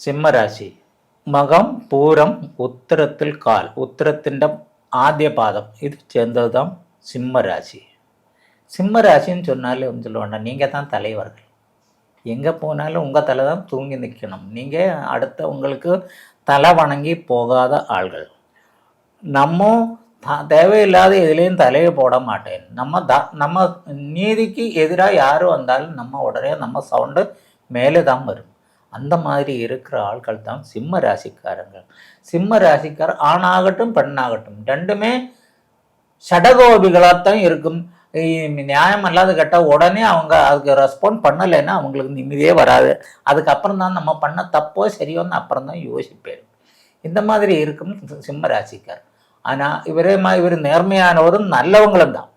സിംഹരാശി മകം പൂരം ഉത്തരത്തിൽ കാൽ ഉത്തരത്തിൻ്റെ ஆதிய பாதம் இது சேர்ந்தது தான் சிம்ம ராசி. சிம்ம ராசின்னு சொன்னாலே வந்து சொல்லுவாங்க, நீங்கள் தான் தலைவர்கள். எங்கே போனாலும் உங்கள் தலை தான் தூங்கி நிற்கணும். நீங்கள் அடுத்த உங்களுக்கு தலை வணங்கி போகாத ஆள்கள். நம்ம தேவையில்லாத எதுலேயும் தலையை போட மாட்டேன். நம்ம நீதிக்கு எதிராக யார் வந்தாலும் நம்ம உடனே நம்ம சவுண்டு மேலே தான் வரும். அந்த மாதிரி இருக்கிற ஆட்கள் தான் சிம்ம ராசிக்காரங்கள். சிம்ம ராசிக்காரர் ஆணாகட்டும் பெண்ணாகட்டும் ரெண்டுமே சடகோபிகளாகத்தான் இருக்கும். நியாயம் அல்லாத கேட்டால் உடனே அவங்க அதுக்கு ரெஸ்பாண்ட் பண்ணலைன்னா அவங்களுக்கு நிம்மதியே வராது. அதுக்கப்புறம் தான் நம்ம பண்ண தப்போ சரியோன்னு அப்புறம் தான் யோசிப்பேன். இந்த மாதிரி இருக்கும் சிம்ம ராசிக்கார். ஆனால் இவர் நேர்மையானவரும் நல்லவங்களும் தான்.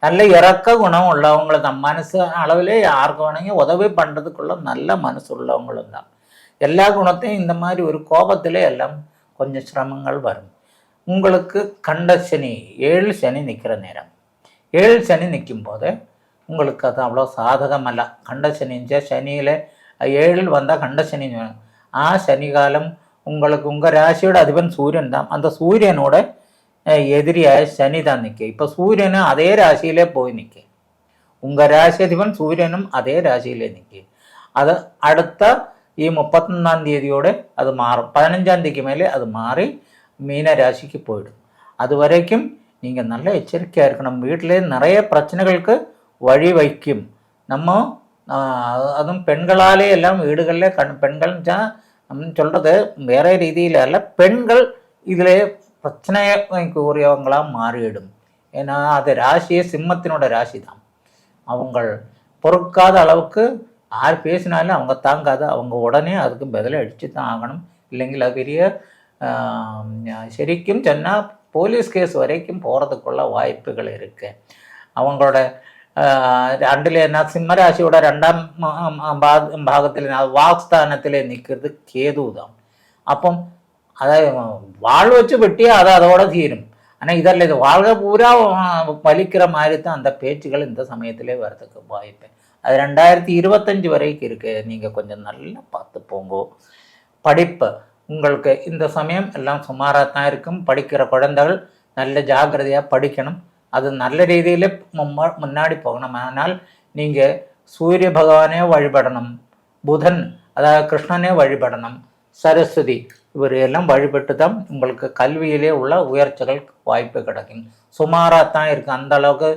நல்ல இறக்க குணம் உள்ளவங்களும் தான். மனசு அளவிலே யாருக்கு வேணுங்க உதவி பண்ணுறதுக்குள்ள நல்ல மனசு உள்ளவங்களும் தான். எல்லா குணத்தையும் இந்த மாதிரி ஒரு கோபத்திலே எல்லாம் கொஞ்சம் சிரமங்கள் வரும். உங்களுக்கு கண்ட சனி 7 சனி நிற்கிற நேரம். 7 சனி நிற்கும் போது உங்களுக்கு அது அவ்வளோ சாதகமல்ல. கண்ட சனிஞ்ச சனியில் 7 வந்தால் கண்ட சனி. சனி காலம் உங்களுக்கு உங்கள் ராசியோட அதிபன் சூரியன் தான். அந்த சூரியனோட எதிரியாக சனி தான் நிற்க. இப்போ சூரியனும் அதே ராசியிலே போய் நிற்க. உங்கள் ராசி அதிபன் சூரியனும் அதே ராசியிலே நிற்க. அது அடுத்த 31ஆம் தேதியோடு அது மாறும். 15ஆம் தேதிக்கு மேலே அது மாறி மீன ராசிக்கு போயிடும். அது வரைக்கும் நீங்கள் நல்ல எச்சரிக்கையாக இருக்கணும். வீட்டிலே நிறைய பிரச்சனைகளுக்கு வழி வைக்கும். நம்ம அதுவும் பெண்களாலே எல்லாம் வீடுகளில் பெண்கள் நம்ம சொல்கிறது வேற ரீதியில் அல்ல. பெண்கள் இதில் பிரச்சனையை உரியவங்களாக மாறிடும். ஏன்னா அது ராசியே சிம்மத்தினோட ராசி தான். அவங்க பொறுக்காத அளவுக்கு யார் பேசினாலும் அவங்க தாங்காது. அவங்க உடனே அதுக்கு பதிலை அடித்து தான் ஆகணும். இல்லைங்களா பெரிய சரிக்கும் சொன்னால் போலீஸ் கேஸ் வரைக்கும் போகிறதுக்குள்ள வாய்ப்புகள் இருக்குது. அவங்களோட ரெண்டில் என்ன சிம்மராசியோட 2ஆம் பாகத்தில் வாக்ஸ்தானத்தில் நிற்கிறது கேது தான். அப்போ அதை வாழ் வச்சு வெட்டியா அதை அதோட தீரும். ஆனால் இதெல்லாம் இது வாழ்க்கை பூரா பலிக்கிற மாதிரி தான் அந்த பேச்சுகள் இந்த சமயத்திலே வர்றதுக்கு வாய்ப்பு. அது 2025 வரைக்கும் இருக்குது. நீங்கள் கொஞ்சம் நல்லா பார்த்து போங்கோ. படிப்பு உங்களுக்கு இந்த சமயம் எல்லாம் சுமாராக தான் இருக்கும். படிக்கிற குழந்தைகள் நல்ல ஜாக்கிரதையாக படிக்கணும். அது நல்ல ரீதியில் முன்னாடி போகணும். ஆனால் நீங்கள் சூரிய பகவானே வழிபடணும். புதன் அதாவது கிருஷ்ணனே வழிபடணும். சரஸ்வதி இவர் எல்லாம் வழிபட்டு தான் உங்களுக்கு கல்வியிலே உள்ள உயர்ச்சிகள் வாய்ப்பு கிடைக்கும். சுமாராக தான் இருக்குது. அந்த அளவுக்கு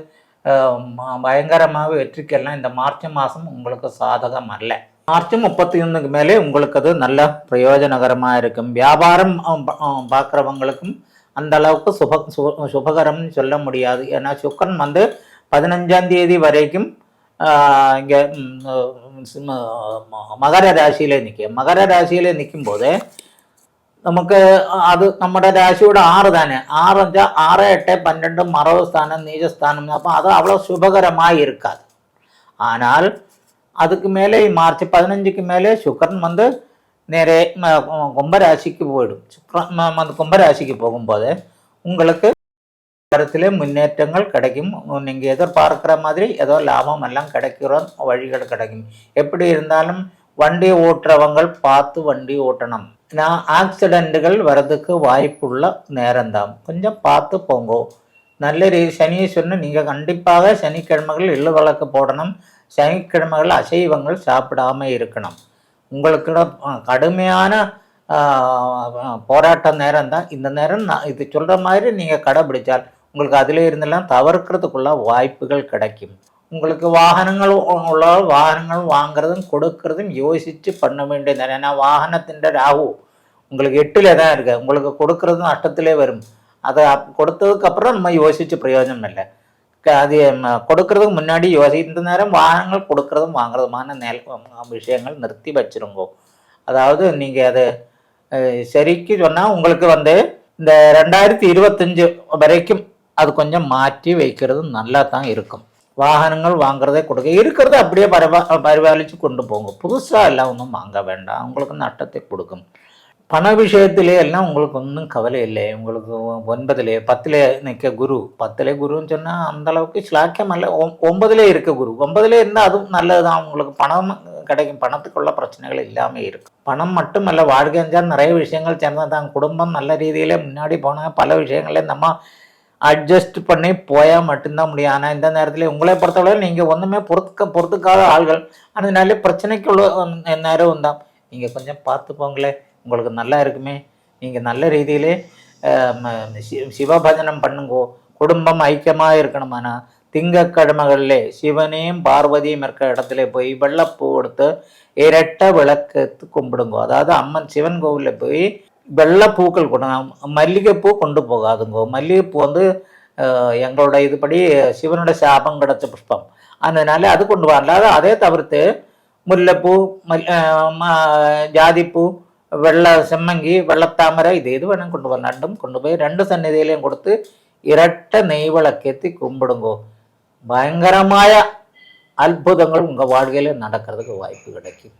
பயங்கரமாக வெற்றிக்கெல்லாம் இந்த மார்ச் மாதம் உங்களுக்கு சாதகம் அல்ல. மார்ச் 31க்கு மேலே உங்களுக்கு அது நல்ல பிரயோஜனகரமாக இருக்கும். வியாபாரம் பார்க்குறவங்களுக்கும் அந்த அளவுக்கு சுபகரம்னு சொல்ல முடியாது. ஏன்னா சுக்கரன் 15ஆம் தேதி வரைக்கும் இங்கே மகர ராசியிலே நிற்க. மகர ராசியிலே நிற்கும் போது നമുക്ക് അത് നമ്മുടെ രാശിയുടെ 6 തന്നെ. 6 6 8 12 മറവ് സ്ഥാനം നീചസ്ഥാനം. അപ്പോൾ അത് அவ்வளோ சுபகரமாக இருக்காது. ஆனால் அதுக்கு மேலே மார்ச் 15க்கு மேலே சுக்கரன் நேரே கும்பராசிக்கு போயிடும். சுக்கரன் கும்பராசிக்கு போகும்போது உங்களுக்கு கருத்திலே முன்னேற்றங்கள் கிடைக்கும். நீங்கள் எதிர்பார்க்குற மாதிரி ஏதோ லாபம் எல்லாம் கிடைக்கிற வழிகள் கிடைக்கும். எப்படி இருந்தாலும் வண்டி ஓட்டுறவங்க பார்த்து வண்டி ஓட்டணும். ஆக்சிடெண்ட்டுகள் வர்றதுக்கு வாய்ப்புள்ள நேரம்தான். கொஞ்சம் பார்த்து போங்கோ. நல்ல சனீஸ்வரன் நீங்கள் கண்டிப்பாக சனிக்கிழமைகள் எள்ளு விளக்கு போடணும். சனிக்கிழமைகள் அசைவங்கள் சாப்பிடாம இருக்கணும். உங்களுக்கு கடுமையான போராட்ட நேரம் தான் இந்த நேரம். இது சொல்கிற மாதிரி நீங்கள் கடைபிடிச்சால் உங்களுக்கு அதில் இருந்தெல்லாம் தவிர்க்கிறதுக்குள்ள வாய்ப்புகள் கிடைக்கும். உங்களுக்கு வாகனங்கள் உள்ள வாகனங்கள் வாங்குறதும் கொடுக்கறதும் யோசித்து பண்ண வேண்டிய நேரம். ஏன்னா வாகனத்தின் ராகு உங்களுக்கு 8ல் தான் இருக்குது. உங்களுக்கு கொடுக்கறதும் நஷ்டத்திலே வரும். அதை கொடுத்ததுக்கப்புறம் நம்ம யோசித்து பிரயோஜனம் இல்லை. அது கொடுக்கறதுக்கு முன்னாடி இந்த நேரம் வாகனங்கள் கொடுக்கறதும் வாங்குறதுமான விஷயங்கள் நிறுத்தி வச்சுருங்கோ. அதாவது நீங்கள் அதை சரிக்கு சொன்னால் உங்களுக்கு இந்த 2025 வரைக்கும் அது கொஞ்சம் மாற்றி வைக்கிறது நல்லா தான் இருக்கும். வாகனங்கள் வாங்குறதே கொடுக்க இருக்கிறத அப்படியே பரிபாலித்து கொண்டு போங்க. புதுசாக எல்லாம் ஒன்றும் வாங்க வேண்டாம். உங்களுக்கு நட்டத்தை கொடுக்கும். பண விஷயத்திலே எல்லாம் உங்களுக்கு ஒன்றும் கவலை இல்லை. உங்களுக்கு 9ல் 10ல் நிற்க குரு. 10ல் குருன்னு சொன்னால் அந்தளவுக்கு ஸ்லாக்கியம் அல்ல. 9ல் இருக்க குரு. 9ல் இருந்தால் அதுவும் நல்லது தான். உங்களுக்கு பணம் கிடைக்கும். பணத்துக்குள்ள பிரச்சனைகள் இல்லாமல் இருக்கும். பணம் மட்டுமல்ல, வாழ்க்கைஞ்சால் நிறைய விஷயங்கள் சேர்ந்ததான். குடும்பம் நல்ல ரீதியிலே முன்னாடி போனால் பல விஷயங்களே நம்ம அட்ஜஸ்ட் பண்ணி போயால் மட்டும்தான் முடியும். ஆனால் இந்த நேரத்தில் உங்களை பொறுத்தவரை நீங்கள் ஒன்றுமே பொறுத்துக்காத ஆள்கள். அதனால பிரச்சனைக்குள்ள நேரம் தான். நீங்கள் கொஞ்சம் பார்த்து போங்களேன், உங்களுக்கு நல்லா இருக்குமே. நீங்கள் நல்ல ரீதியிலே சிவபஜனம் பண்ணுங்கோ. குடும்பம் ஐக்கியமாக இருக்கணுமானா திங்கக்கிழமைகளிலே சிவனையும் பார்வதியும் இருக்கிற இடத்துல போய் வெள்ளைப்பூ எடுத்து இரட்டை விளக்கத்து கும்பிடுங்கோ. அதாவது அம்மன் சிவன் கோவிலில் போய் வெள்ளை பூக்கள் கொண்டு, மல்லிகைப்பூ கொண்டு போகாதுங்கோ. மல்லிகைப்பூ வந்து எங்களோட இதுபடி சிவனோட சாபம் கிடைச்ச புஷ்பம். அதனால அது கொண்டு வரலாத. அதே தவிர்த்து முல்லைப்பூ, ஜாதிப்பூ, வெள்ளை செம்மங்கி, வெள்ளத்தாமரை, இது வேணும் கொண்டு வர. நண்டும் கொண்டு போய் 2 சந்நிதியிலையும் கொடுத்து இரட்டை நெய் விளக்கேற்றி கும்பிடுங்கோ. பயங்கரമായ அற்புதங்கள் உங்கள் வாழ்க்கையில் நடக்கிறதுக்கு வாய்ப்பு கிடைக்கும்.